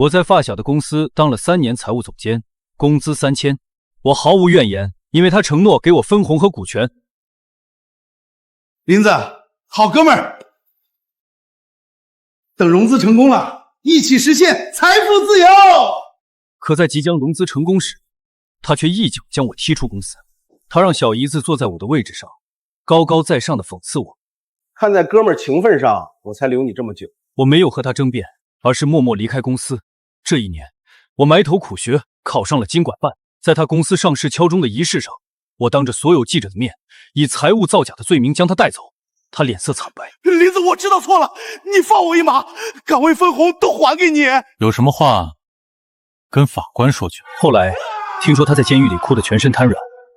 我在发小的公司当了3年财务总监，工资3000，我毫无怨言，因为他承诺给我分红和股权。林子，好哥们儿，等融资成功了，一起实现财富自由。可在即将融资成功时，他却一脚将我踢出公司。他让小姨子坐在我的位置上，高高在上的讽刺我。看在哥们儿情分上，我才留你这么久。我没有和他争辩，而是默默离开公司。这1年，我埋头苦学，考上了经管办。在他公司上市敲钟的仪式上，我当着所有记者的面，以财务造假的罪名将他带走。他脸色惨白。林子，我知道错了，你放我一马，岗位分红都还给你。有什么话跟法官说去。后来听说他在监狱里哭得全身瘫软，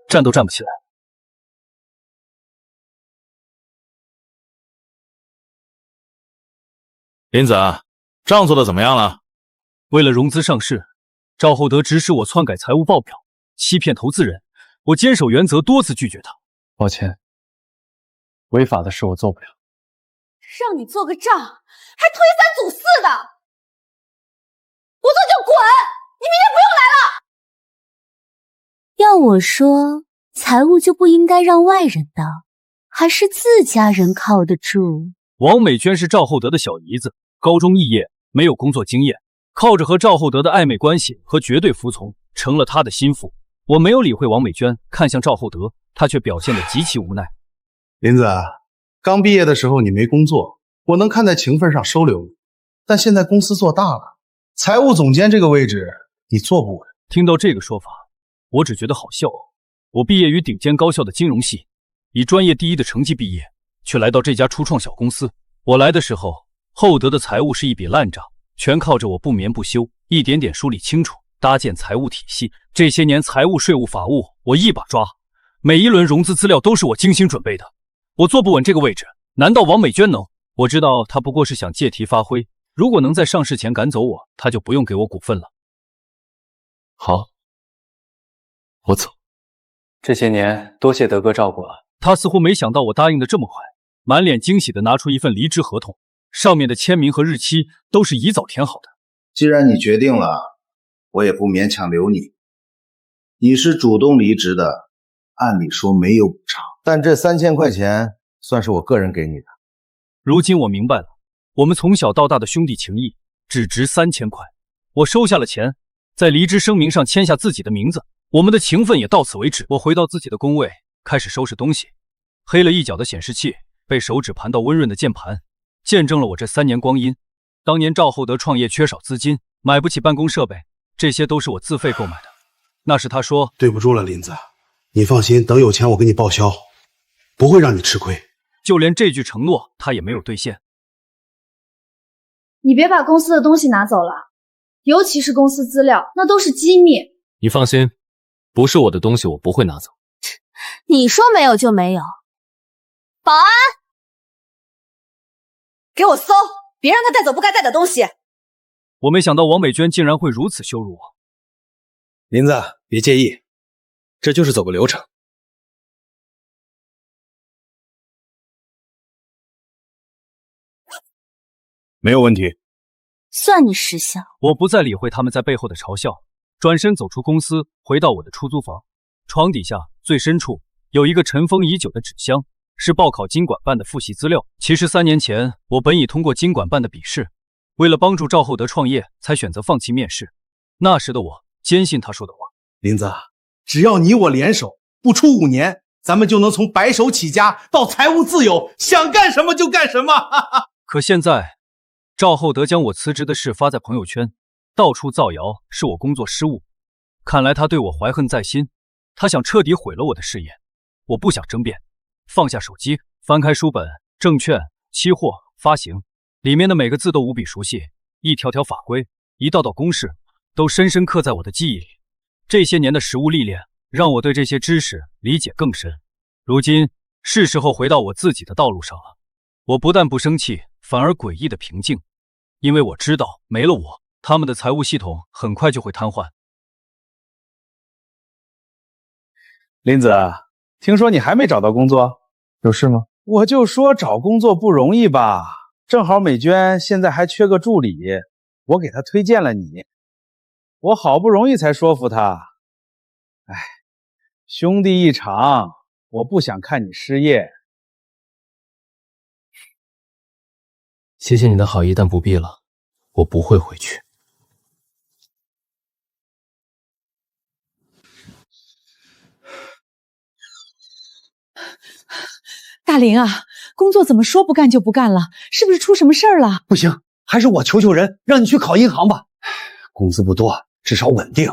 站都站不起来。林子，账做的怎么样了？为了融资上市，赵厚德指使我篡改财务报表，欺骗投资人。我坚守原则，多次拒绝他。抱歉，违法的事我做不了。让你做个账，还推三阻四的，不做就滚！你明天不用来了。要我说，财务就不应该让外人当，还是自家人靠得住。王美娟是赵厚德的小姨子，高中肄业，没有工作经验，靠着和赵厚德的暧昧关系和绝对服从，成了他的心腹。我没有理会王美娟看向赵厚德，他却表现得极其无奈。林子，刚毕业的时候你没工作，我能看在情分上收留你，但现在公司做大了，财务总监这个位置你坐不稳。听到这个说法，我只觉得好笑。我毕业于顶尖高校的金融系，以专业第一的成绩毕业，却来到这家初创小公司。我来的时候，厚德的财务是一笔烂账，全靠着我不眠不休，一点点梳理清楚，搭建财务体系。这些年财务、税务、法务，我一把抓，每一轮融资资料都是我精心准备的。我坐不稳这个位置，难道王美娟能？我知道她不过是想借题发挥，如果能在上市前赶走我，她就不用给我股份了。好，我走。这些年多谢德哥照顾了。他似乎没想到我答应的这么快，满脸惊喜地拿出一份离职合同，上面的签名和日期都是宜早填好的。既然你决定了，我也不勉强留你。你是主动离职的，按理说没有补偿，但这3000块钱算是我个人给你的。如今我明白了，我们从小到大的兄弟情谊只值3000块。我收下了钱，在离职声明上签下自己的名字，我们的情分也到此为止。我回到自己的工位，开始收拾东西。黑了一角的显示器被手指盘到温润的键盘，见证了我这3年光阴。当年赵厚德创业缺少资金，买不起办公设备，这些都是我自费购买的。那时他说，对不住了林子，你放心，等有钱我给你报销，不会让你吃亏。就连这句承诺他也没有兑现。你别把公司的东西拿走了，尤其是公司资料，那都是机密。你放心，不是我的东西我不会拿走。你说没有就没有。保安，给我搜，别让他带走不该带的东西。我没想到王美娟竟然会如此羞辱我。林子，别介意，这就是走个流程。没有问题。算你识相。我不再理会他们在背后的嘲笑，转身走出公司，回到我的出租房。床底下最深处有一个尘封已久的纸箱，是报考经管办的复习资料。其实3年前，我本已通过经管办的笔试，为了帮助赵厚德创业，才选择放弃面试。那时的我坚信他说的话。林子，只要你我联手，不出5年，咱们就能从白手起家到财务自由，想干什么就干什么。可现在，赵厚德将我辞职的事发在朋友圈，到处造谣是我工作失误。看来他对我怀恨在心，他想彻底毁了我的事业。我不想争辩，放下手机，翻开书本，证券、期货、发行，里面的每个字都无比熟悉，一条条法规，一道道公式，都深深刻在我的记忆里。这些年的实务历练，让我对这些知识理解更深。如今是时候回到我自己的道路上了。我不但不生气，反而诡异的平静，因为我知道没了我，他们的财务系统很快就会瘫痪。林子，听说你还没找到工作？有事吗？我就说找工作不容易吧，正好美娟现在还缺个助理，我给他推荐了你，我好不容易才说服他。哎，兄弟一场，我不想看你失业。谢谢你的好意，但不必了，我不会回去。大林啊，工作怎么说不干就不干了？是不是出什么事儿了？不行，还是我求求人，让你去考银行吧。工资不多，至少稳定。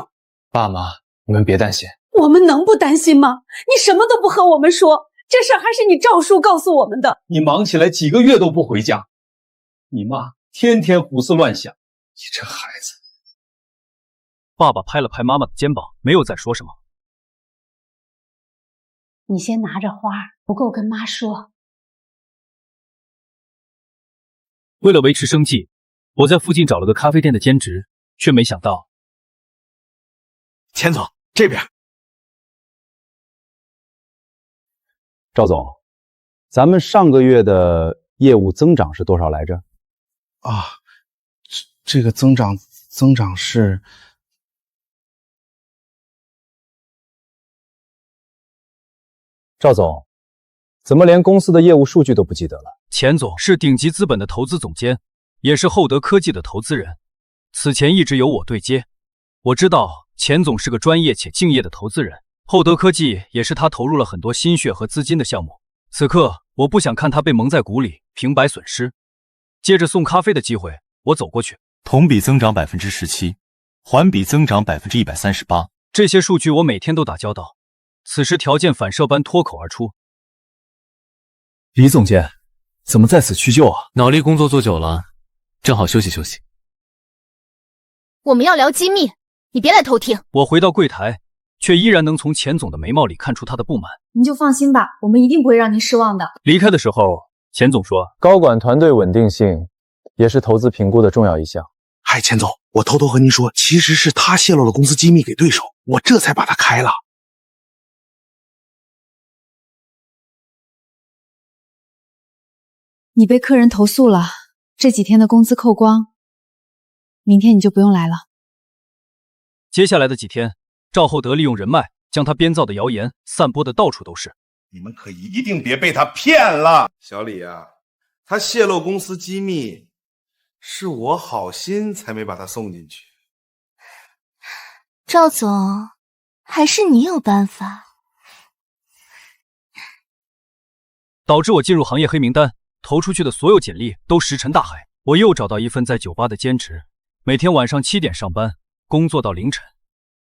爸妈，你们别担心。我们能不担心吗？你什么都不和我们说，这事儿还是你赵叔告诉我们的。你忙起来几个月都不回家，你妈天天胡思乱想，你这孩子。爸爸拍了拍妈妈的肩膀，没有再说什么。你先拿着花，不够跟妈说。为了维持生计，我在附近找了个咖啡店的兼职，却没想到，钱总这边。赵总，咱们上个月的业务增长是多少来着？啊，这个增长是赵总，怎么连公司的业务数据都不记得了？钱总是顶级资本的投资总监，也是厚德科技的投资人，此前一直由我对接。我知道钱总是个专业且敬业的投资人，厚德科技也是他投入了很多心血和资金的项目。此刻我不想看他被蒙在鼓里，平白损失。借着送咖啡的机会，我走过去。同比增长17%，环比增长138%。这些数据我每天都打交道，此时条件反射般脱口而出：李总监，怎么在此屈就啊？脑力工作做久了，正好休息休息。我们要聊机密，你别来偷听。我回到柜台，却依然能从钱总的眉毛里看出他的不满。您就放心吧，我们一定不会让您失望的。离开的时候，钱总说，高管团队稳定性也是投资评估的重要一项。嗨，钱总，我偷偷和您说，其实是他泄露了公司机密给对手，我这才把他开了。你被客人投诉了，这几天的工资扣光，明天你就不用来了。接下来的几天，赵厚德利用人脉，将他编造的谣言散播的到处都是。你们可一定别被他骗了。小李啊，他泄露公司机密，是我好心才没把他送进去。赵总，还是你有办法。导致我进入行业黑名单，投出去的所有简历都石沉大海。我又找到一份在酒吧的兼职，每天晚上7点上班，工作到凌晨。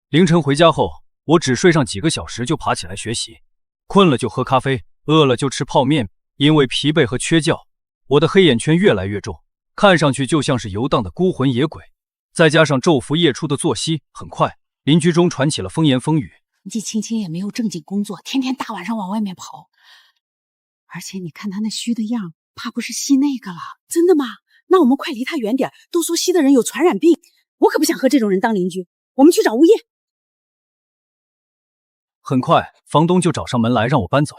凌晨回家后，我只睡上几个小时就爬起来学习，困了就喝咖啡，饿了就吃泡面。因为疲惫和缺觉，我的黑眼圈越来越重，看上去就像是游荡的孤魂野鬼。再加上昼伏夜出的作息，很快邻居中传起了风言风语。季青青也没有正经工作，天天大晚上往外面跑。而且你看他那虚的样，怕不是吸那个了？真的吗？那我们快离他远点，都说吸的人有传染病，我可不想和这种人当邻居。我们去找物业。很快，房东就找上门来让我搬走。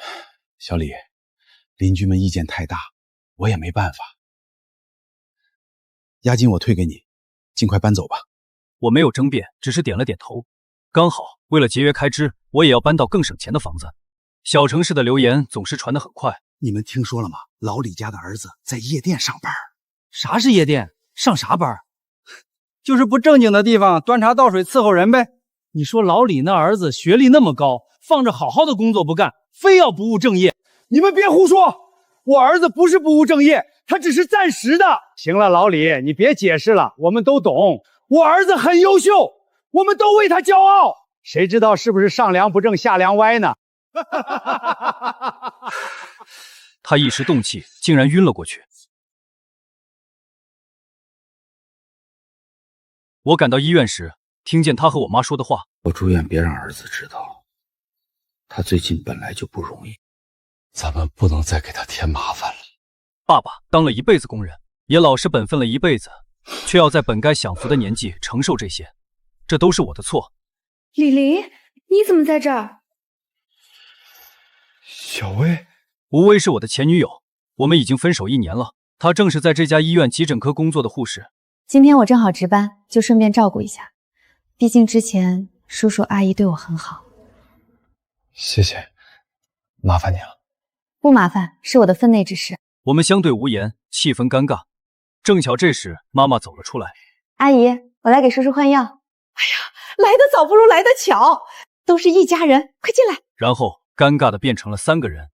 小李，邻居们意见太大，我也没办法。押金我退给你，尽快搬走吧。我没有争辩，只是点了点头。刚好为了节约开支，我也要搬到更省钱的房子。小城市的流言总是传得很快。你们听说了吗？老李家的儿子在夜店上班。啥是夜店？上啥班？就是不正经的地方端茶倒水伺候人呗。你说老李那儿子学历那么高，放着好好的工作不干，非要不务正业。你们别胡说，我儿子不是不务正业，他只是暂时的。行了，老李，你别解释了，我们都懂。我儿子很优秀，我们都为他骄傲。谁知道是不是上梁不正下梁歪呢？他一时动气，竟然晕了过去。我赶到医院时，听见他和我妈说的话。我祝愿别让儿子知道，他最近本来就不容易。咱们不能再给他添麻烦了。爸爸当了一辈子工人，也老实本分了一辈子，却要在本该享福的年纪承受这些，这都是我的错。李黎，你怎么在这儿？小薇，吴薇是我的前女友，我们已经分手1年了。她正是在这家医院急诊科工作的护士。今天我正好值班，就顺便照顾一下。毕竟之前叔叔阿姨对我很好。谢谢，麻烦你了。不麻烦，是我的分内之事。我们相对无言，气氛尴尬。正巧这时妈妈走了出来。阿姨，我来给叔叔换药。来得早不如来得巧，都是一家人，快进来。然后尴尬的变成了3个人。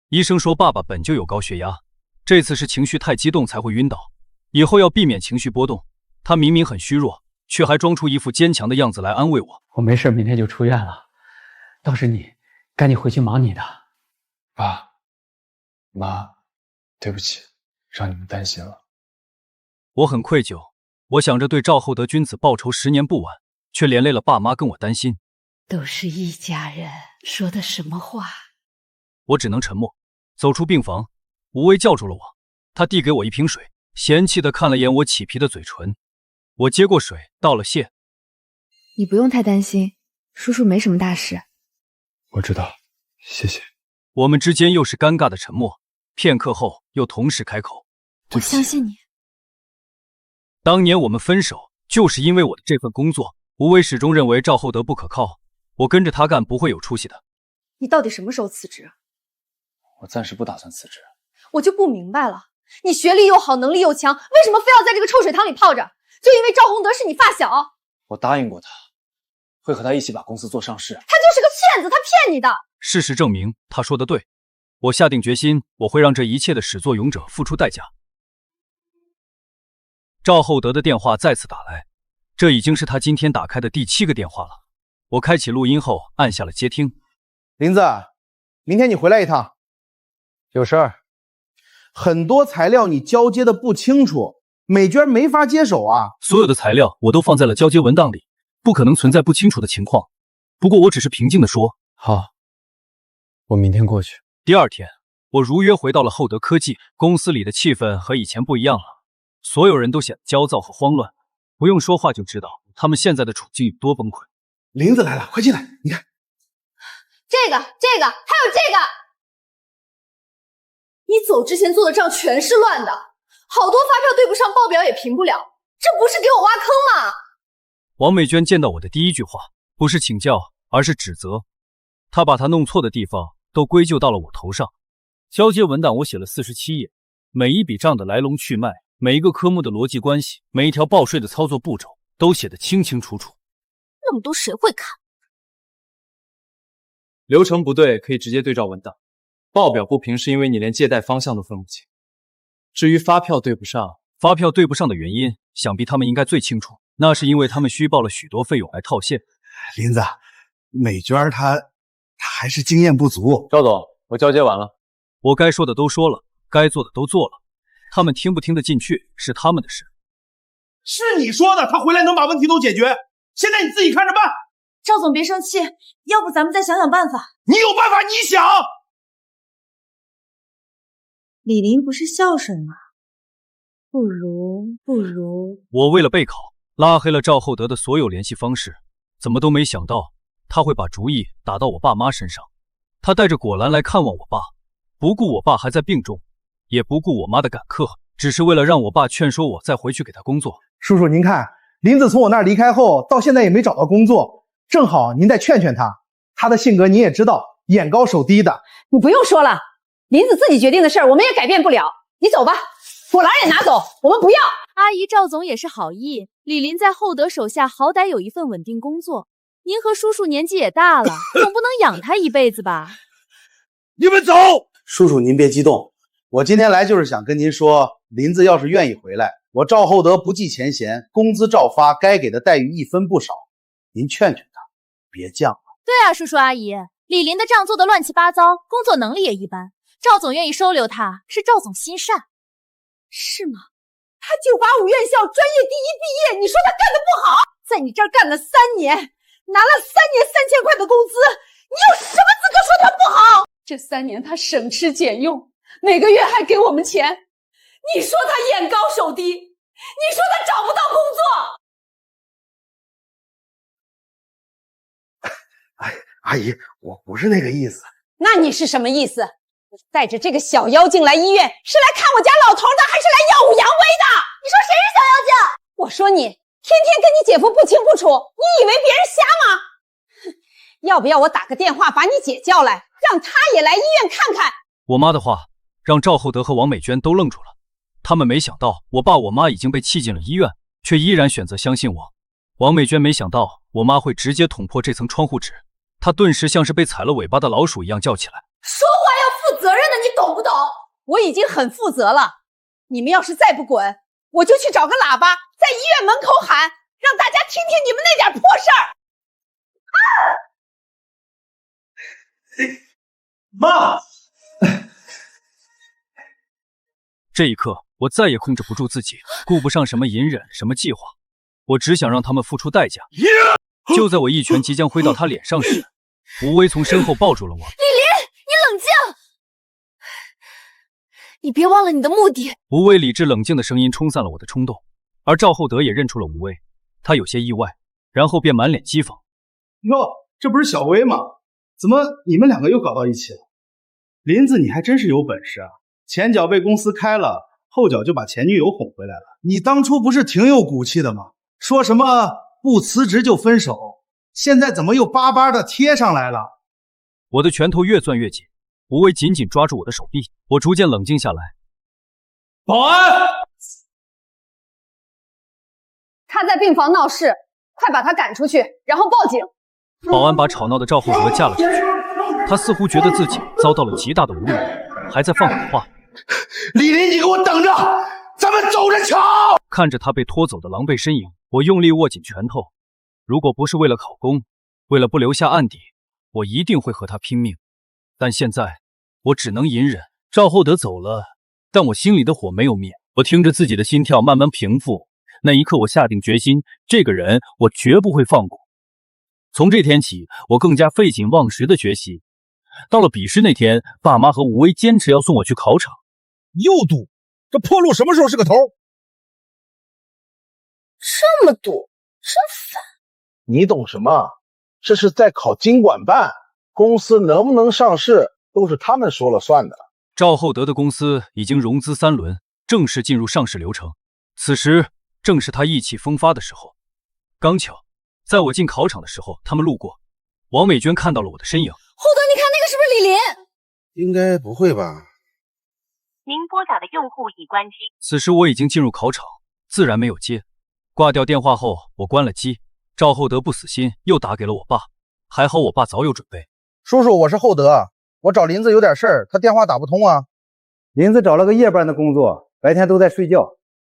医生说爸爸本就有高血压，这次是情绪太激动才会晕倒，以后要避免情绪波动。他明明很虚弱，却还装出一副坚强的样子来安慰我。我没事，明天就出院了。倒是你，赶紧回去忙你的。爸妈，对不起，让你们担心了。我很愧疚，我想着对赵厚德君子报仇10年不晚，却连累了爸妈跟我担心。都是一家人，说的什么话？我只能沉默。走出病房，吴威叫住了我，他递给我一瓶水，嫌弃地看了眼我起皮的嘴唇。我接过水，道了谢。你不用太担心，叔叔没什么大事。我知道，谢谢。我们之间又是尴尬的沉默，片刻后又同时开口。我相信你。当年我们分手，就是因为我的这份工作。吴威始终认为赵厚德不可靠，我跟着他干不会有出息的。你到底什么时候辞职？我暂时不打算辞职。我就不明白了，你学历又好，能力又强，为什么非要在这个臭水塘里泡着？就因为赵宏德是你发小？我答应过他，会和他一起把公司做上市。他就是个骗子，他骗你的。事实证明，他说的对。我下定决心，我会让这一切的始作俑者付出代价。赵厚德的电话再次打来，这已经是他今天打开的第7个电话了。我开启录音后，按下了接听。林子，明天你回来一趟。有事儿。很多材料你交接的不清楚，美娟没法接手啊。所有的材料我都放在了交接文档里，不可能存在不清楚的情况。不过我只是平静地说：“好，我明天过去。”第2天，我如约回到了厚德科技，公司里的气氛和以前不一样了，所有人都显得焦躁和慌乱，不用说话就知道他们现在的处境有多崩溃。林子来了，快进来，你看，这个，还有这个。你走之前做的账全是乱的，好多发票对不上，报表也评不了，这不是给我挖坑吗？王美娟见到我的第一句话不是请教，而是指责。她把她弄错的地方都归咎到了我头上。交接文档我写了47页，每一笔账的来龙去脉，每一个科目的逻辑关系，每一条报税的操作步骤都写得清清楚楚。那么多谁会看？流程不对可以直接对照文档，报表不平是因为你连借贷方向都分不清。至于发票对不上，发票对不上的原因，想必他们应该最清楚，那是因为他们虚报了许多费用来套现。林子，美娟她还是经验不足。赵总，我交接完了。我该说的都说了，该做的都做了，他们听不听得进去是他们的事。是你说的，他回来能把问题都解决，现在你自己看着办。赵总别生气，要不咱们再想想办法。你有办法你想。李林不是孝顺吗？不如……我为了备考，拉黑了赵厚德的所有联系方式，怎么都没想到他会把主意打到我爸妈身上。他带着果篮来看望我爸，不顾我爸还在病重，也不顾我妈的赶课，只是为了让我爸劝说我再回去给他工作。叔叔您看，林子从我那儿离开后，到现在也没找到工作，正好您再劝劝他。他的性格你也知道，眼高手低的。你不用说了，林子自己决定的事儿，我们也改变不了。你走吧，果篮也拿走，我们不要。阿姨，赵总也是好意，李林在厚德手下好歹有一份稳定工作，您和叔叔年纪也大了，总不能养他一辈子吧？你们走！叔叔您别激动，我今天来就是想跟您说，林子要是愿意回来，我赵厚德不计前嫌，工资照发，该给的待遇一分不少。您劝劝他，别犟了。对啊，叔叔阿姨，李林的账做得乱七八糟，工作能力也一般，赵总愿意收留他，是赵总心善。是吗？他985院校专业第一毕业，你说他干得不好？在你这儿干了3年，拿了3年3000块的工资，你有什么资格说他不好？这3年他省吃俭用，每个月还给我们钱，你说他眼高手低，你说他找不到工作。哎，阿姨，我不是那个意思。那你是什么意思？你带着这个小妖精来医院，是来看我家老头的，还是来耀武扬威的？你说谁是小妖精？我说你，天天跟你姐夫不清不楚，你以为别人瞎吗？要不要我打个电话把你姐叫来，让她也来医院看看？我妈的话让赵厚德和王美娟都愣住了，他们没想到我爸我妈已经被气进了医院，却依然选择相信我。王美娟没想到我妈会直接捅破这层窗户纸，她顿时像是被踩了尾巴的老鼠一样叫起来：说话要负责任的，你懂不懂？我已经很负责了，你们要是再不滚，我就去找个喇叭在医院门口喊，让大家听听你们那点破事儿。妈！这一刻，我再也控制不住自己，顾不上什么隐忍，什么计划，我只想让他们付出代价。就在我一拳即将挥到他脸上时，吴威从身后抱住了我。李林，你冷静，你别忘了你的目的。吴威理智冷静的声音冲散了我的冲动，而赵厚德也认出了吴威，他有些意外，然后便满脸讥讽：哟，这不是小薇吗？怎么你们两个又搞到一起了？林子，你还真是有本事啊！前脚被公司开了，后脚就把前女友哄回来了。你当初不是挺有骨气的吗？说什么不辞职就分手，现在怎么又巴巴的贴上来了？我的拳头越攥越紧，吴威紧紧抓住我的手臂，我逐渐冷静下来。保安，他在病房闹事，快把他赶出去，然后报警。保安把吵闹的赵厚德架了出去，他似乎觉得自己遭到了极大的侮辱，还在放狠话：李林，你给我等着，咱们走着瞧！看着他被拖走的狼狈身影，我用力握紧拳头。如果不是为了考公，为了不留下案底，我一定会和他拼命。但现在我只能隐忍。赵厚德走了，但我心里的火没有灭。我听着自己的心跳慢慢平复，那一刻我下定决心，这个人我绝不会放过。从这天起，我更加废寝忘食的学习。到了笔试那天，爸妈和吴威坚持要送我去考场。又堵，这破路什么时候是个头？这么堵，真烦。你懂什么？这是在考经管办，公司能不能上市都是他们说了算的。赵厚德的公司已经融资3轮，正式进入上市流程。此时正是他意气风发的时候。刚巧在我进考场的时候，他们路过，王美娟看到了我的身影。厚德，你看那个是不是李林？应该不会吧？您拨打的用户已关机。此时我已经进入考场，自然没有接。挂掉电话后，我关了机。赵厚德不死心，又打给了我爸。还好我爸早有准备。叔叔，我是厚德，我找林子有点事儿，他电话打不通啊。林子找了个夜班的工作，白天都在睡觉，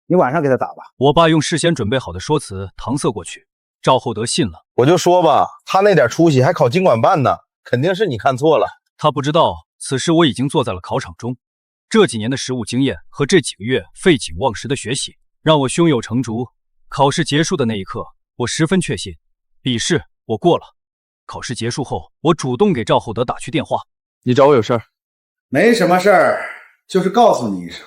你晚上给他打吧。我爸用事先准备好的说辞搪塞过去。赵厚德信了。我就说吧，他那点出息还考经管办呢，肯定是你看错了。他不知道，此时我已经坐在了考场中。这几年的实务经验和这几个月废寝忘食的学习，让我胸有成竹。考试结束的那一刻，我十分确信，笔试我过了。考试结束后，我主动给赵厚德打去电话。你找我有事儿？没什么事儿，就是告诉你一声，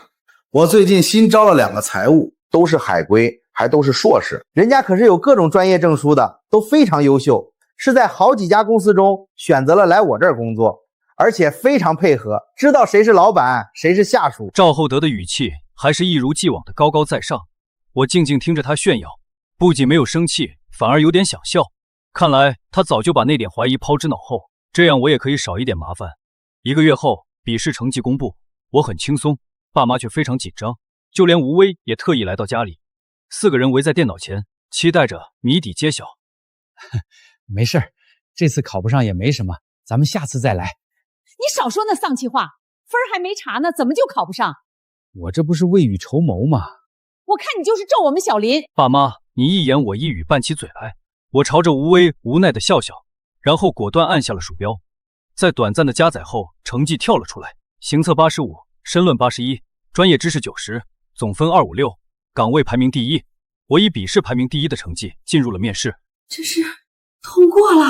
我最近新招了2个财务，都是海归，还都是硕士，人家可是有各种专业证书的，都非常优秀，是在好几家公司中选择了来我这儿工作，而且非常配合，知道谁是老板，谁是下属。赵厚德的语气还是一如既往的高高在上。我静静听着他炫耀，不仅没有生气，反而有点想笑。看来他早就把那点怀疑抛之脑后，这样我也可以少一点麻烦。1个月后，笔试成绩公布，我很轻松，爸妈却非常紧张，就连吴威也特意来到家里。4个人围在电脑前，期待着谜底揭晓。没事儿，这次考不上也没什么，咱们下次再来。你少说那丧气话，分儿还没查呢，怎么就考不上？我这不是未雨绸缪吗？我看你就是咒我们小林。爸妈，你一言我一语，拌起嘴来。我朝着吴威无奈的笑笑，然后果断按下了鼠标。在短暂的加载后，成绩跳了出来：行测85，申论81，专业知识90，总分256，岗位排名第1。我以笔试排名第1的成绩进入了面试。这是通过了，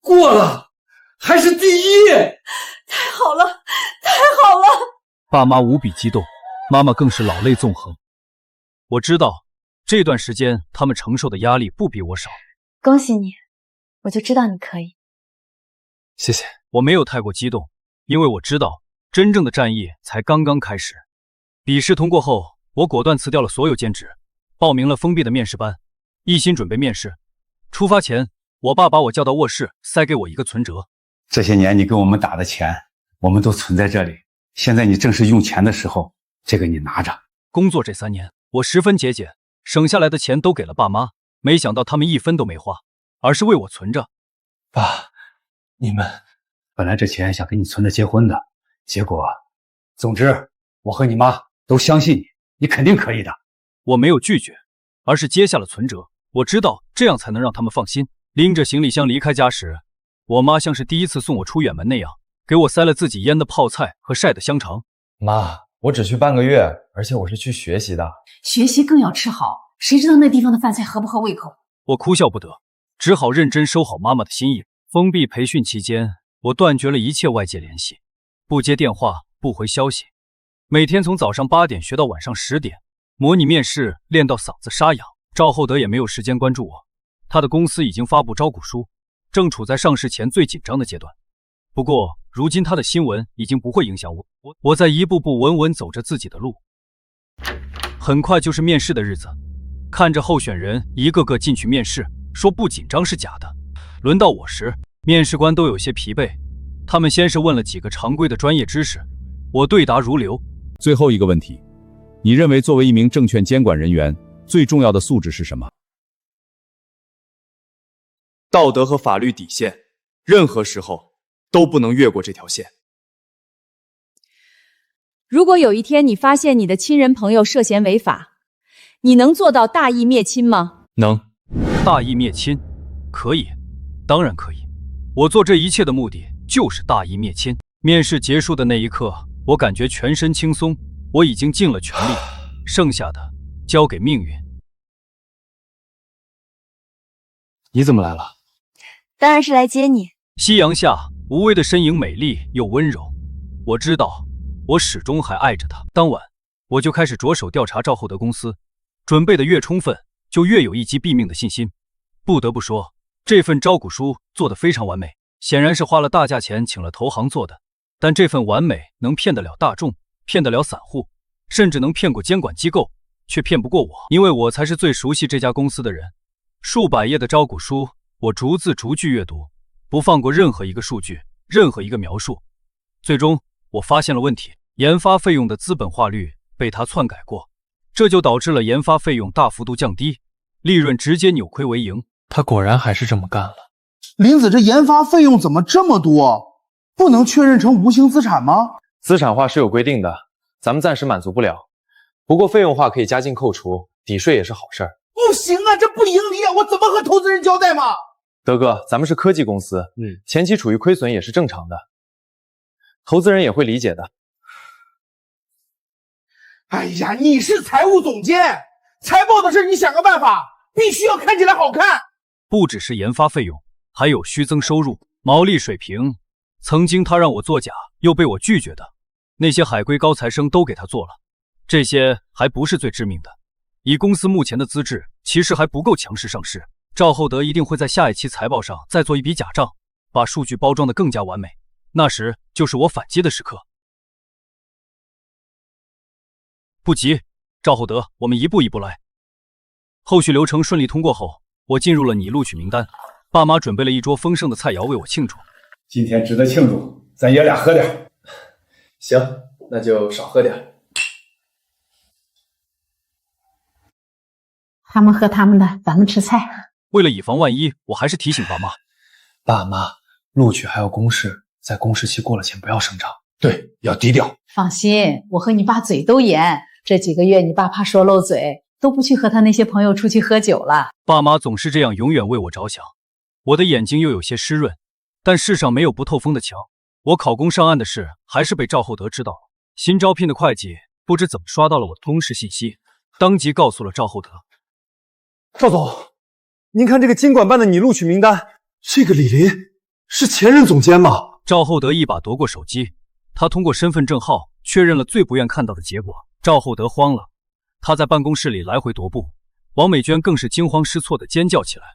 过了，还是第1！太好了，太好了！爸妈无比激动，妈妈更是老泪纵横。我知道这段时间他们承受的压力不比我少。恭喜你，我就知道你可以。谢谢。我没有太过激动，因为我知道真正的战役才刚刚开始。笔试通过后，我果断辞掉了所有兼职，报名了封闭的面试班，一心准备面试。出发前，我爸把我叫到卧室，塞给我一个存折。这些年你给我们打的钱，我们都存在这里。现在你正是用钱的时候，这个你拿着。工作这3年，我十分节俭，省下来的钱都给了爸妈，没想到他们一分都没花，而是为我存着。爸，你们本来这钱想给你存着结婚的，结果，总之，我和你妈都相信你，你肯定可以的。我没有拒绝，而是接下了存折。我知道这样才能让他们放心。拎着行李箱离开家时，我妈像是第一次送我出远门那样，给我塞了自己腌的泡菜和晒的香肠。妈，我只去半个月，而且我是去学习的。学习更要吃好，谁知道那地方的饭菜合不合胃口？我哭笑不得，只好认真收好妈妈的心意。封闭培训期间，我断绝了一切外界联系，不接电话，不回消息，每天从早上8点学到晚上10点，模拟面试练到嗓子沙哑。赵厚德也没有时间关注我，他的公司已经发布招股书，正处在上市前最紧张的阶段。不过如今他的新闻已经不会影响我，我在一步步稳稳走着自己的路。很快就是面试的日子，看着候选人一个个进去面试，说不紧张是假的。轮到我时，面试官都有些疲惫，他们先是问了几个常规的专业知识，我对答如流。最后一个问题，你认为作为一名证券监管人员，最重要的素质是什么？道德和法律底线，任何时候都不能越过这条线。如果有一天你发现你的亲人朋友涉嫌违法，你能做到大义灭亲吗？能。大义灭亲？可以，当然可以。我做这一切的目的就是大义灭亲。面试结束的那一刻，我感觉全身轻松，我已经尽了全力，剩下的交给命运。你怎么来了？当然是来接你。夕阳下，吴薇的身影美丽又温柔。我知道，我始终还爱着她。当晚，我就开始着手调查赵厚德公司，准备的越充分，就越有一击毙命的信心。不得不说，这份招股书做得非常完美，显然是花了大价钱请了投行做的。但这份完美能骗得了大众，骗得了散户，甚至能骗过监管机构，却骗不过我，因为我才是最熟悉这家公司的人。数百页的招股书，我逐字逐句阅读，不放过任何一个数据，任何一个描述。最终，我发现了问题，研发费用的资本化率被他篡改过，这就导致了研发费用大幅度降低，利润直接扭亏为盈。他果然还是这么干了。林子，这研发费用怎么这么多？不能确认成无形资产吗？资产化是有规定的，咱们暂时满足不了。不过费用化可以加进扣除，抵税也是好事儿。不行啊，这不盈利啊，我怎么和投资人交代嘛？德哥，咱们是科技公司，前期处于亏损也是正常的，投资人也会理解的。哎呀，你是财务总监，财报的事你想个办法，必须要看起来好看。不只是研发费用，还有虚增收入、毛利水平。曾经他让我作假，又被我拒绝的，那些海归高材生都给他做了。这些还不是最致命的，以公司目前的资质，其实还不够强势上市。赵厚德一定会在下一期财报上再做一笔假账，把数据包装得更加完美。那时就是我反击的时刻。不急，赵厚德，我们一步一步来。后续流程顺利通过后，我进入了你录取名单。爸妈准备了一桌丰盛的菜肴为我庆祝。今天值得庆祝，咱爷俩喝点。行，那就少喝点。他们喝他们的，咱们吃菜。为了以防万一，我还是提醒爸妈。爸妈，录取还有公示，在公示期过了前不要声张。对，要低调。放心，我和你爸嘴都严，这几个月你爸怕说漏嘴，都不去和他那些朋友出去喝酒了。爸妈总是这样，永远为我着想。我的眼睛又有些湿润，但世上没有不透风的墙。我考公上岸的事还是被赵厚德知道了。新招聘的会计不知怎么刷到了我的公示信息，当即告诉了赵厚德。赵总，您看这个监管办的拟录取名单，这个李林是前任总监吗？赵厚德一把夺过手机，他通过身份证号确认了最不愿看到的结果。赵厚德慌了，他在办公室里来回踱步，王美娟更是惊慌失措地尖叫起来。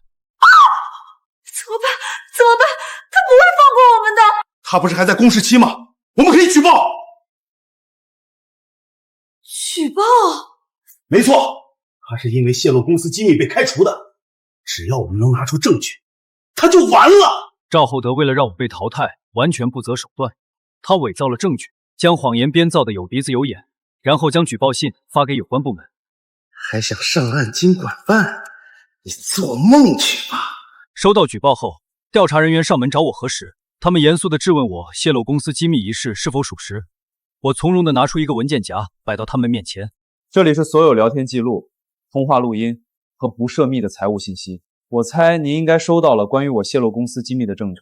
怎么办？怎么办？他不会放过我们的。他不是还在公示期吗？我们可以举报。举报？没错，他是因为泄露公司机密被开除的。只要我们能拿出证据，他就完了。赵厚德为了让我被淘汰，完全不择手段。他伪造了证据，将谎言编造的有鼻子有眼，然后将举报信发给有关部门。还想上岸经管办？你做梦去吧！收到举报后，调查人员上门找我核实，他们严肃地质问我泄露公司机密一事是否属实。我从容地拿出一个文件夹摆到他们面前，这里是所有聊天记录、通话录音和不涉密的财务信息。我猜您应该收到了关于我泄露公司机密的证据，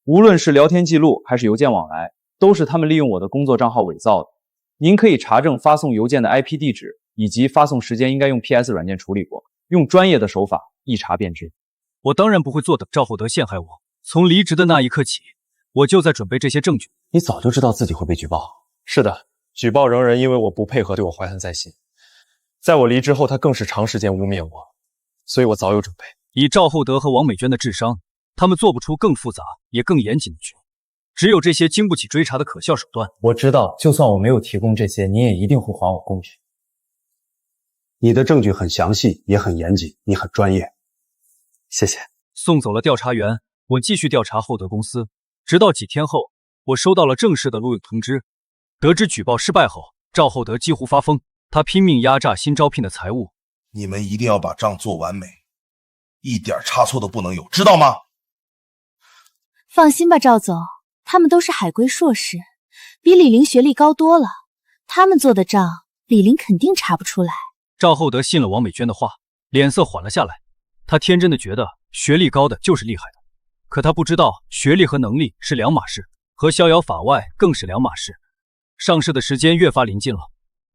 无论是聊天记录还是邮件往来，都是他们利用我的工作账号伪造的。您可以查证发送邮件的 IP 地址以及发送时间，应该用 PS 软件处理过，用专业的手法一查便知。我当然不会坐等赵厚德陷害我，从离职的那一刻起，我就在准备这些证据。你早就知道自己会被举报？是的，举报仍然因为我不配合对我怀恨在心。在我离职后，他更是长时间污蔑我，所以我早有准备。以赵厚德和王美娟的智商，他们做不出更复杂也更严谨的局，只有这些经不起追查的可笑手段。我知道，就算我没有提供这些，你也一定会还我公平。你的证据很详细，也很严谨，你很专业。谢谢。送走了调查员，我继续调查厚德公司，直到几天后，我收到了正式的录用通知。得知举报失败后，赵厚德几乎发疯，他拼命压榨新招聘的财务。你们一定要把账做完美，一点差错都不能有，知道吗？放心吧，赵总，他们都是海归硕士，比李玲学历高多了，他们做的账，李玲肯定查不出来。赵厚德信了王美娟的话，脸色缓了下来。他天真的觉得学历高的就是厉害的，可他不知道学历和能力是两码事，和逍遥法外更是两码事。上市的时间越发临近了，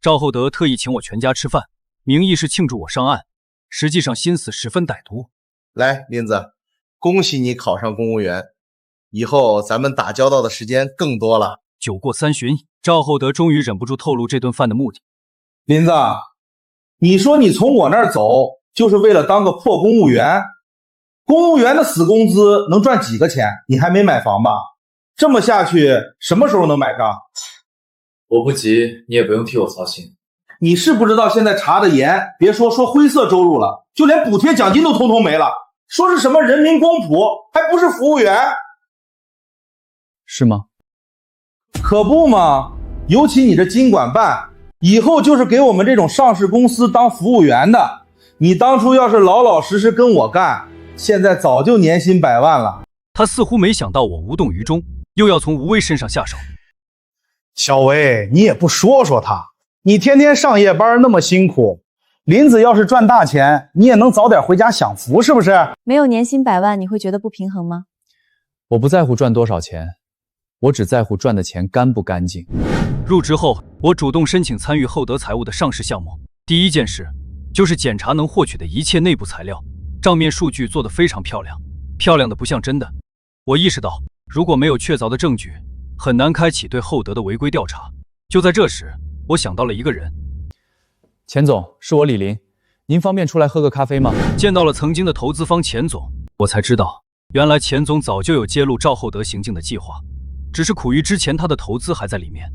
赵厚德特意请我全家吃饭，名义是庆祝我上岸，实际上心思十分歹毒。来，林子，恭喜你考上公务员，以后咱们打交道的时间更多了。酒过三巡，赵厚德终于忍不住透露这顿饭的目的。林子，你说你从我那儿走，就是为了当个破公务员？公务员的死工资能赚几个钱？你还没买房吧？这么下去，什么时候能买上？我不急，你也不用替我操心。你是不知道现在查的严，别说灰色收入了，就连补贴奖金都通通没了。说是什么人民公仆，还不是服务员？是吗？可不嘛！尤其你这经管办，以后就是给我们这种上市公司当服务员的。你当初要是老老实实跟我干，现在早就年薪100万了。他似乎没想到我无动于衷，又要从吴威身上下手。小薇，你也不说说他，你天天上夜班那么辛苦，林子要是赚大钱，你也能早点回家享福，是不是？没有年薪100万，你会觉得不平衡吗？我不在乎赚多少钱，我只在乎赚的钱干不干净。入职后，我主动申请参与厚德财务的上市项目。第一件事就是检查能获取的一切内部材料，账面数据做得非常漂亮，漂亮的不像真的。我意识到，如果没有确凿的证据，很难开启对厚德的违规调查。就在这时，我想到了一个人。钱总，是我李林，您方便出来喝个咖啡吗？见到了曾经的投资方钱总，我才知道，原来钱总早就有揭露赵厚德行径的计划，只是苦于之前他的投资还在里面。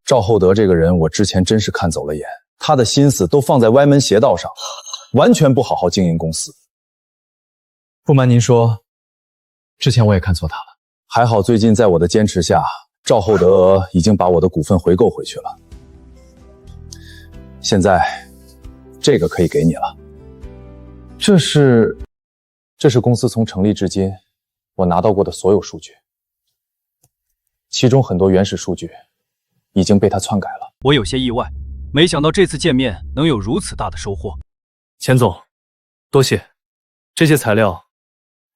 赵厚德这个人，我之前真是看走了眼，他的心思都放在歪门邪道上，完全不好好经营公司。不瞒您说，之前我也看错他了。还好最近在我的坚持下，赵厚德已经把我的股份回购回去了。现在这个可以给你了，这是公司从成立至今我拿到过的所有数据，其中很多原始数据已经被他篡改了。我有些意外，没想到这次见面能有如此大的收获。钱总，多谢，这些材料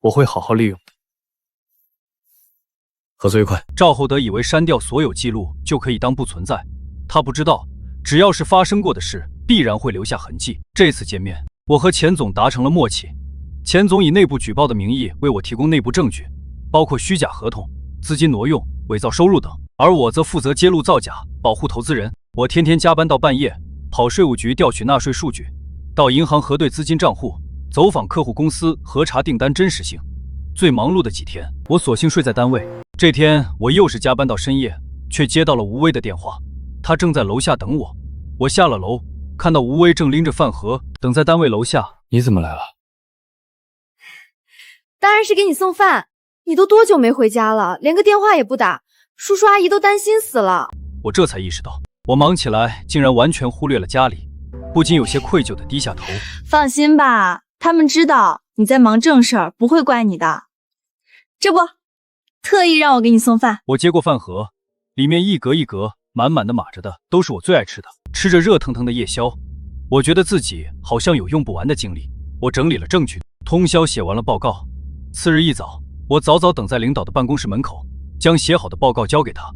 我会好好利用的。合作愉快。赵厚德以为删掉所有记录就可以当不存在，他不知道，只要是发生过的事，必然会留下痕迹。这次见面，我和钱总达成了默契。钱总以内部举报的名义为我提供内部证据，包括虚假合同、资金挪用、伪造收入等，而我则负责揭露造假，保护投资人。我天天加班到半夜，跑税务局调取纳税数据，到银行核对资金账户，走访客户公司核查订单真实性。最忙碌的几天，我索性睡在单位。这天我又是加班到深夜，却接到了吴威的电话，他正在楼下等我。我下了楼，看到吴威正拎着饭盒等在单位楼下。你怎么来了？当然是给你送饭。你都多久没回家了，连个电话也不打，叔叔阿姨都担心死了。我这才意识到，我忙起来竟然完全忽略了家里，不禁有些愧疚地低下头。放心吧，他们知道你在忙正事儿，不会怪你的。这不，特意让我给你送饭。我接过饭盒，里面一格一格满满的码着的都是我最爱吃的。吃着热腾腾的夜宵，我觉得自己好像有用不完的精力。我整理了证据，通宵写完了报告。次日一早，我早早等在领导的办公室门口，将写好的报告交给他。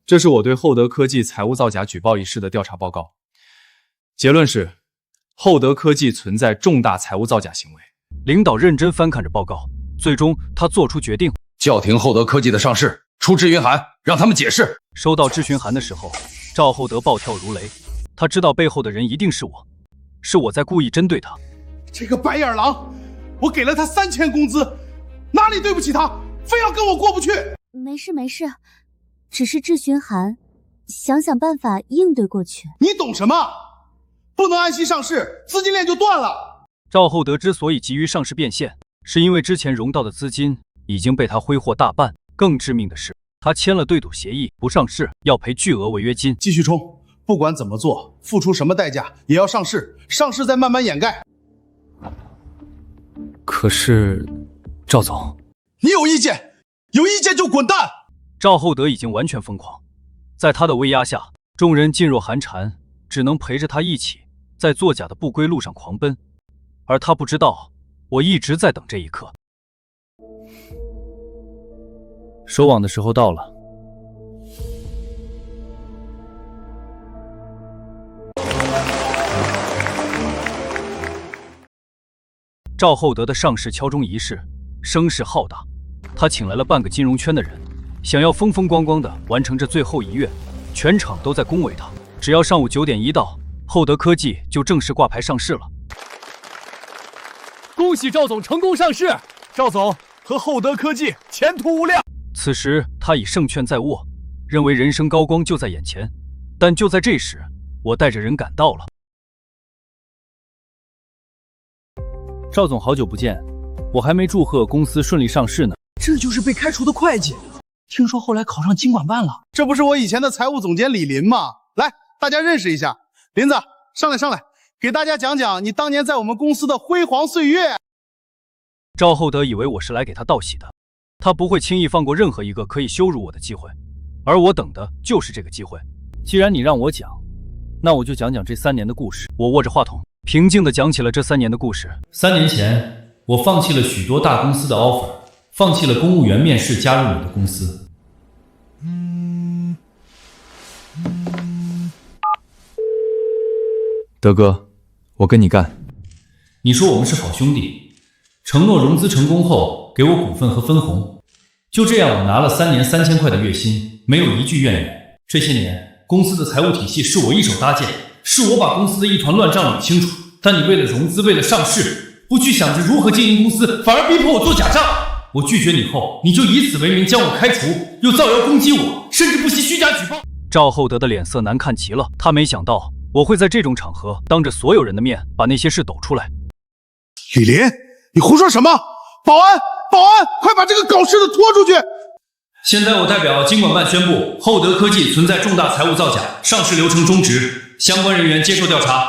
这是我对厚德科技财务造假举报一事的调查报告，结论是厚德科技存在重大财务造假行为。领导认真翻看着报告，最终他做出决定，叫停厚德科技的上市，出质询函，让他们解释。收到质询函的时候，赵厚德暴跳如雷，他知道背后的人一定是我，是我在故意针对他。这个白眼狼，我给了他3000工资，哪里对不起他，非要跟我过不去。没事没事，只是质询函，想想办法应对过去。你懂什么？不能安息上市，资金链就断了。赵厚德之所以急于上市变现，是因为之前融到的资金已经被他挥霍大半。更致命的是，他签了对赌协议，不上市要赔巨额违约金。继续冲，不管怎么做，付出什么代价，也要上市，上市再慢慢掩盖。可是，赵总，你有意见，有意见就滚蛋！赵厚德已经完全疯狂，在他的威压下，众人噤若寒蝉，只能陪着他一起在作假的不归路上狂奔。而他不知道，我一直在等这一刻。收网的时候到了。赵厚德的上市敲钟仪式声势浩大，他请来了半个金融圈的人，想要风风光光的完成这最后1月，全场都在恭维他。只要上午9点一到，厚德科技就正式挂牌上市了。恭喜赵总成功上市，赵总和厚德科技前途无量。此时他已胜券在握，认为人生高光就在眼前。但就在这时，我带着人赶到了。赵总，好久不见，我还没祝贺公司顺利上市呢。这就是被开除的会计，听说后来考上经管办了。这不是我以前的财务总监李林吗？来，大家认识一下。林子，上来，给大家讲讲你当年在我们公司的辉煌岁月。赵厚德以为我是来给他道喜的，他不会轻易放过任何一个可以羞辱我的机会，而我等的就是这个机会。既然你让我讲，那我就讲讲这3年的故事。我握着话筒，平静地讲起了这3年的故事。3年前，我放弃了许多大公司的 offer， 放弃了公务员面试，加入你的公司。德哥，我跟你干。你说我们是好兄弟，承诺融资成功后给我股份和分红。就这样，我拿了3年3000块的月薪，没有一句怨言。这些年，公司的财务体系是我一手搭建，是我把公司的一团乱账捋清楚。但你为了融资，为了上市，不去想着如何经营公司，反而逼迫我做假账。我拒绝你后，你就以此为名将我开除，又造谣攻击我，甚至不惜虚假举报。赵厚德的脸色难看极了，他没想到我会在这种场合当着所有人的面把那些事抖出来。李林，你胡说什么？保安，快把这个搞事的拖出去！现在我代表经管办宣布，厚德科技存在重大财务造假，上市流程终止，相关人员接受调查。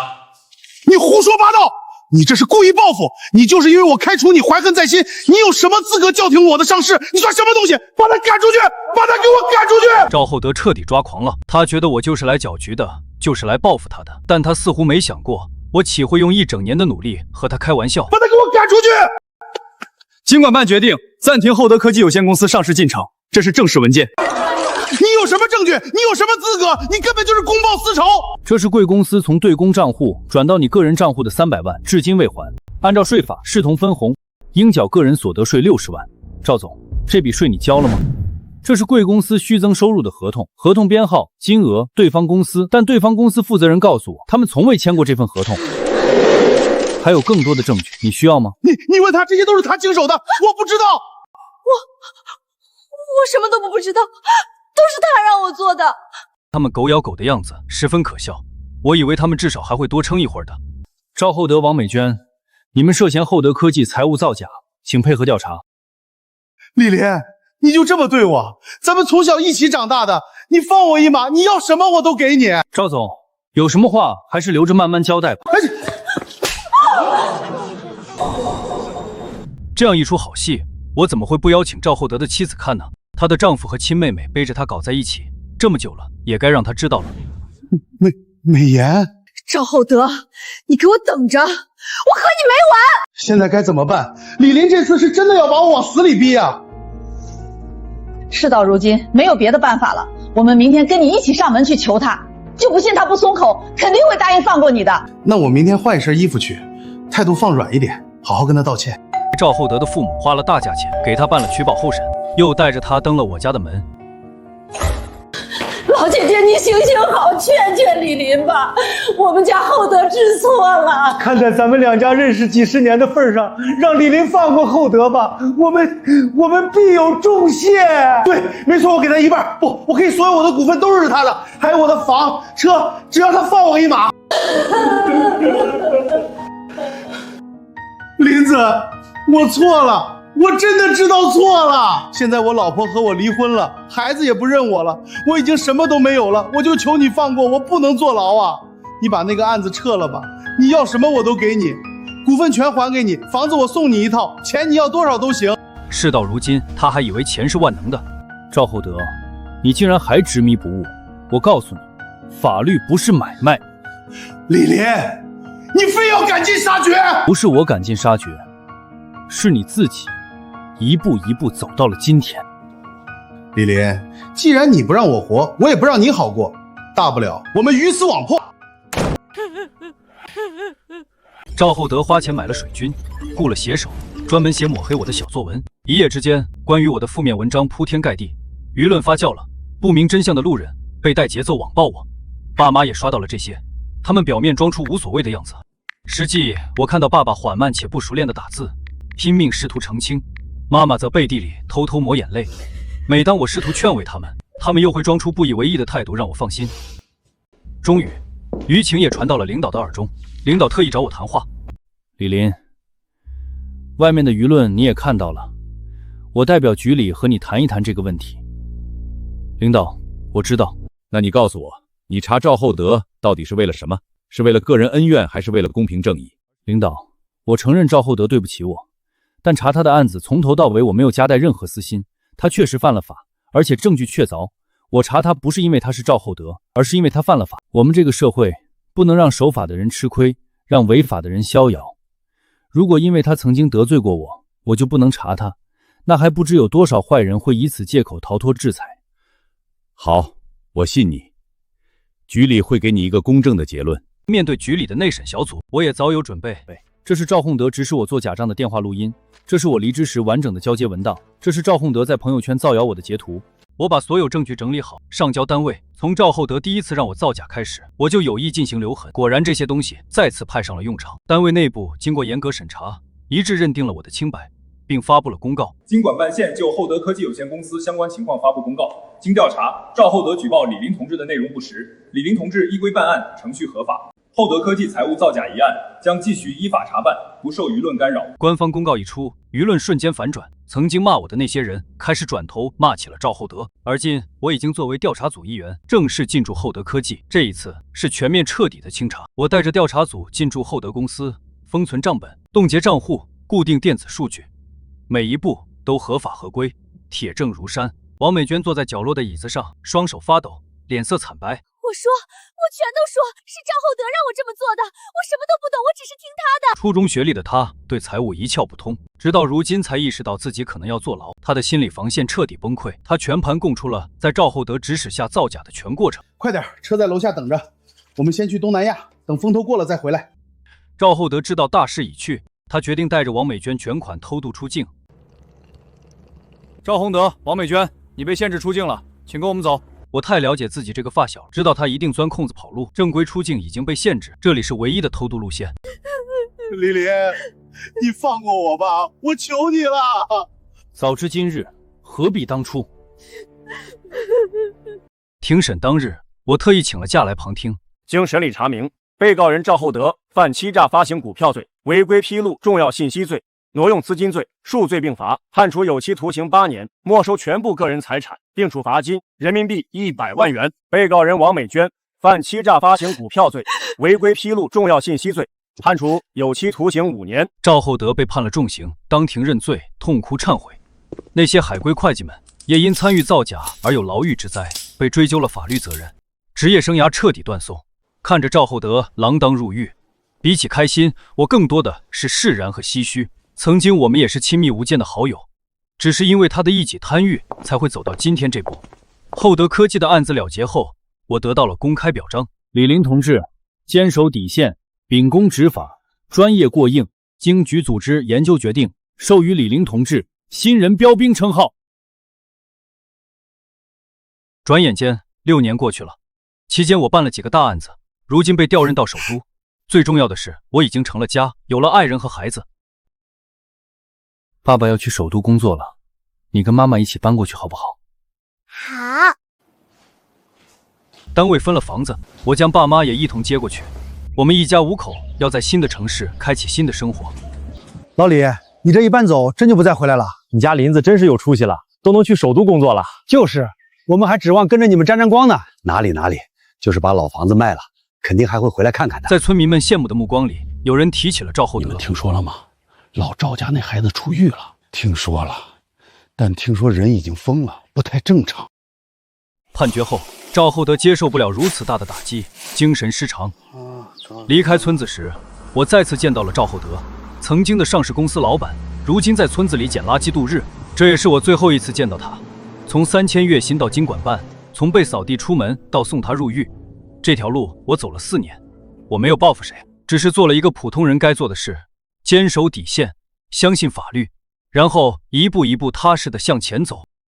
你胡说八道！你这是故意报复！你就是因为我开除你怀恨在心，你有什么资格叫停我的上市？你算什么东西？把他赶出去！把他给我赶出去！赵厚德彻底抓狂了，他觉得我就是来搅局的，就是来报复他的，但他似乎没想过我岂会用1整年的努力和他开玩笑。把他给我赶出去！经管办决定暂停厚德科技有限公司上市进程，这是正式文件。你有什么证据？你有什么资格？你根本就是公报私仇！这是贵公司从对公账户转到你个人账户的300万，至今未还。按照税法，视同分红，应缴个人所得税60万。赵总，这笔税你交了吗？这是贵公司虚增收入的合同，合同编号、金额、对方公司，但对方公司负责人告诉我，他们从未签过这份合同。还有更多的证据，你需要吗？你问他，这些都是他经手的，我不知道。我什么都不知道，都是他让我做的。他们狗咬狗的样子十分可笑，我以为他们至少还会多撑一会儿的。赵厚德、王美娟，你们涉嫌厚德科技财务造假，请配合调查。李林，你就这么对我？咱们从小一起长大的，你放我一马，你要什么我都给你。赵总，有什么话还是留着慢慢交代吧。这样一出好戏，我怎么会不邀请赵厚德的妻子看呢？她的丈夫和亲妹妹背着她搞在一起，这么久了，也该让她知道了。美颜，赵厚德，你给我等着，我和你没完！现在该怎么办？李林这次是真的要把我往死里逼啊！事到如今，没有别的办法了，我们明天跟你一起上门去求他，就不信他不松口，肯定会答应放过你的。那我明天换一身衣服去，态度放软一点，好好跟他道歉。赵厚德的父母花了大价钱给他办了取保候审，又带着他登了我家的门。老姐姐，你行行好，劝劝李林吧，我们家厚德知错了。看在咱们两家认识几十年的份上，让李林放过厚德吧，我们必有重谢。对，没错，我给他一半，不，我可以所有我的股份都是他的，还有我的房车，只要他放我一马。林子，我错了。我真的知道错了，现在我老婆和我离婚了，孩子也不认我了，我已经什么都没有了，我就求你放过我，不能坐牢啊！你把那个案子撤了吧，你要什么我都给你，股份全还给你，房子我送你一套，钱你要多少都行。事到如今，他还以为钱是万能的。赵厚德，你竟然还执迷不悟！我告诉你，法律不是买卖。李林，你非要赶尽杀绝？不是我赶尽杀绝，是你自己一步一步走到了今天。李林，既然你不让我活，我也不让你好过，大不了我们鱼死网破。赵厚德花钱买了水军，雇了写手，专门写抹黑我的小作文。一夜之间，关于我的负面文章铺天盖地，舆论发酵了，不明真相的路人被带节奏网暴我。爸妈也刷到了这些，他们表面装出无所谓的样子，实际我看到爸爸缓慢且不熟练的打字，拼命试图澄清。妈妈则背地里偷偷抹眼泪，每当我试图劝慰他们，他们又会装出不以为意的态度让我放心。终于，舆情也传到了领导的耳中，领导特意找我谈话。李林，外面的舆论你也看到了，我代表局里和你谈一谈这个问题。领导，我知道。那你告诉我，你查赵厚德到底是为了什么？是为了个人恩怨，还是为了公平正义？领导，我承认赵厚德对不起我。但查他的案子从头到尾我没有夹带任何私心，他确实犯了法，而且证据确凿。我查他不是因为他是赵厚德，而是因为他犯了法。我们这个社会不能让守法的人吃亏，让违法的人逍遥。如果因为他曾经得罪过我，我就不能查他，那还不知有多少坏人会以此借口逃脱制裁。好，我信你，局里会给你一个公正的结论。面对局里的内审小组，我也早有准备。这是赵厚德指使我做假账的电话录音，这是我离职时完整的交接文档，这是赵厚德在朋友圈造谣我的截图。我把所有证据整理好，上交单位。从赵厚德第一次让我造假开始，我就有意进行留痕。果然，这些东西再次派上了用场。单位内部经过严格审查，一致认定了我的清白，并发布了公告。经管办现就厚德科技有限公司相关情况发布公告。经调查，赵厚德举报李林同志的内容不实，李林同志依规办案，程序合法。厚德科技财务造假一案将继续依法查办，不受舆论干扰。官方公告一出，舆论瞬间反转，曾经骂我的那些人开始转头骂起了赵厚德。而今，我已经作为调查组一员，正式进驻厚德科技。这一次是全面彻底的清查。我带着调查组进驻厚德公司，封存账本，冻结账户，固定电子数据，每一步都合法合规，铁证如山。王美娟坐在角落的椅子上，双手发抖，脸色惨白。我全都说是赵厚德让我这么做的，我什么都不懂，我只是听他的。初中学历的他对财务一窍不通，直到如今才意识到自己可能要坐牢，他的心理防线彻底崩溃。他全盘供出了在赵厚德指使下造假的全过程。快点，车在楼下等着，我们先去东南亚，等风头过了再回来。赵厚德知道大势已去，他决定带着王美娟卷款偷渡出境。赵宏德、王美娟，你被限制出境了，请跟我们走。我太了解自己这个发小，知道他一定钻空子跑路。正规出境已经被限制，这里是唯一的偷渡路线。李林，你放过我吧，我求你了。早知今日，何必当初？庭审当日，我特意请了假来旁听。经审理查明，被告人赵厚德犯欺诈发行股票罪、违规披露重要信息罪、挪用资金罪，数罪并罚，判处有期徒刑8年，没收全部个人财产，并处罚金人民币100万元。被告人王美娟犯欺诈发行股票罪、违规披露重要信息罪，判处有期徒刑5年。赵厚德被判了重刑，当庭认罪，痛哭忏悔。那些海归会计们也因参与造假而有牢狱之灾，被追究了法律责任，职业生涯彻底断送。看着赵厚德锒铛入狱，比起开心，我更多的是释然和唏嘘。曾经我们也是亲密无间的好友，只是因为他的一己贪欲，才会走到今天这步。厚德科技的案子了结后，我得到了公开表彰。李林同志坚守底线，秉公执法，专业过硬，经局组织研究决定，授予李林同志新人标兵称号。转眼间6年过去了，期间我办了几个大案子，如今被调任到首都。最重要的是，我已经成了家，有了爱人和孩子。爸爸要去首都工作了，你跟妈妈一起搬过去好不好？好。单位分了房子，我将爸妈也一同接过去。我们一家5口要在新的城市开启新的生活。老李，你这一搬走，真就不再回来了？你家林子真是有出息了，都能去首都工作了。就是，我们还指望跟着你们沾沾光呢。哪里，就是把老房子卖了，肯定还会回来看看的。在村民们羡慕的目光里，有人提起了赵厚德。你们听说了吗？老赵家那孩子出狱了。听说了，但听说人已经疯了，不太正常。判决后，赵厚德接受不了如此大的打击，精神失常。离开村子时，我再次见到了赵厚德，曾经的上市公司老板，如今在村子里捡垃圾度日。这也是我最后一次见到他。从3000月薪到经管办，从被扫地出门到送他入狱，这条路我走了4年。我没有报复谁，只是做了一个普通人该做的事，坚守底线，相信法律，然后一步一步踏实地向前走。